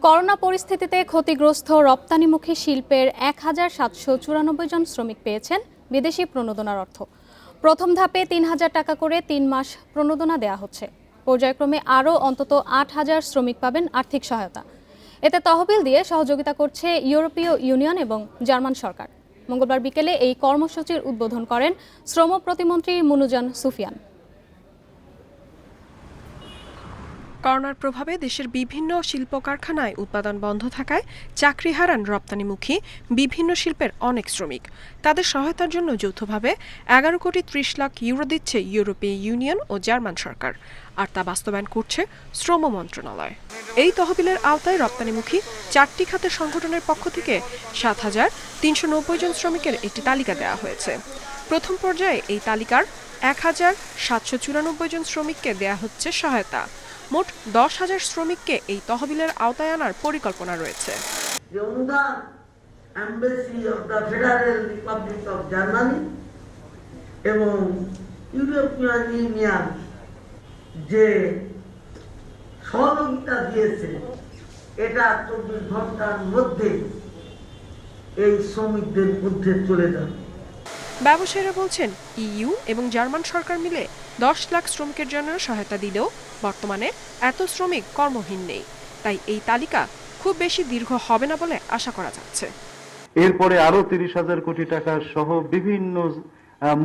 Corona পরিস্থিতিতে ক্ষতিগ্রস্ত রপ্তানিমুখী শিল্পের ১,৭৯৪ জন শ্রমিক পেয়েছেন বিদেশি প্রণোদনার অর্থ। প্রথম ধাপে ৩,০০০ টাকা করে ৩ মাস প্রণোদনা দেওয়া হচ্ছে। পর্যায়ক্রমে আরও অন্তত ৮,০০০ শ্রমিক পাবেন আর্থিক সহায়তা। এতে তহবিল দিয়ে সহযোগিতা করছে ইউরোপীয় ইউনিয়ন এবং জার্মান সরকার। মঙ্গলবার বিকেলে এই কর্মসূচির উদ্বোধন করেন শ্রম প্রতিমন্ত্রী মুনুজান সুফিয়ান। করোনার প্রভাবে দেশের বিভিন্ন শিল্প কারখানায় উৎপাদন বন্ধ থাকায় চাকরি হারান রপ্তানিমুখী বিভিন্ন শিল্পের অনেক শ্রমিক। তাদের সহায়তার জন্য যৌথভাবে ১১,৩০,০০,০০০ দিচ্ছে ইউরোপীয় ইউনিয়ন ও জার্মান সরকার, আর তা বাস্তবায়ন করছে শ্রম মন্ত্রণালয়। এই তহবিলের আওতায় রপ্তানিমুখী ৪টি খাতের সংগঠনের পক্ষ থেকে ৭,৩৯০ জন শ্রমিকের একটি তালিকা দেওয়া হয়েছে। প্রথম পর্যায়ে এই তালিকার ১,৭৯৪ জন শ্রমিককে দেয়া হচ্ছে সহায়তা। মোট ১০,০০০ শ্রমিককে এই তহবিলের আওতায় আনার পরিকল্পনা রয়েছে। এবং ইউরোপিয়ান ইউনিয়ন যে সহযোগিতা দিয়েছে, এটা ২৪ ঘন্টার মধ্যে এই শ্রমিকদের মধ্যে চলে যাবে। ব্যবসায়ীরা বলছেন, ইইউ এবং জার্মান সরকার মিলে ১০ লাখ শ্রমিকের জন্য সহায়তা দিলেও বর্তমানে এত শ্রমিক কর্মহীন নেই। তাই এই তালিকা খুব বেশি দীর্ঘ হবে না বলে আশা করা যাচ্ছে। এরপরে আরো ৩০,০০০ কোটি টাকা সহ বিভিন্ন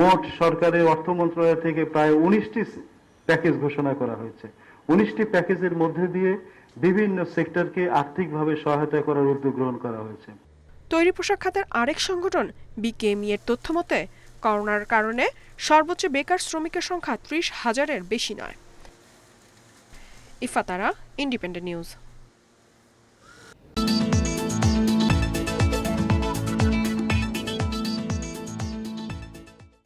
মোট সরকারের অর্থ মন্ত্রণালয় থেকে প্রায় ১৯টি প্যাকেজ ঘোষণা করা হয়েছে। ১৯টি প্যাকেজের মধ্যে দিয়ে বিভিন্ন সেক্টরকে আর্থিকভাবে সহায়তা করার উদ্যোগ গ্রহণ করা হয়েছে। তৈরি পোশাক খাতের আরেক সংগঠন বিকেএমই এর তথ্য মতে করোনার কারণে সর্বোচ্চ বেকার শ্রমিকের সংখ্যা ৩০,০০০-এর বেশি নয়। ইফাতারা, ইন্ডিপেন্ডেন্ট নিউজ।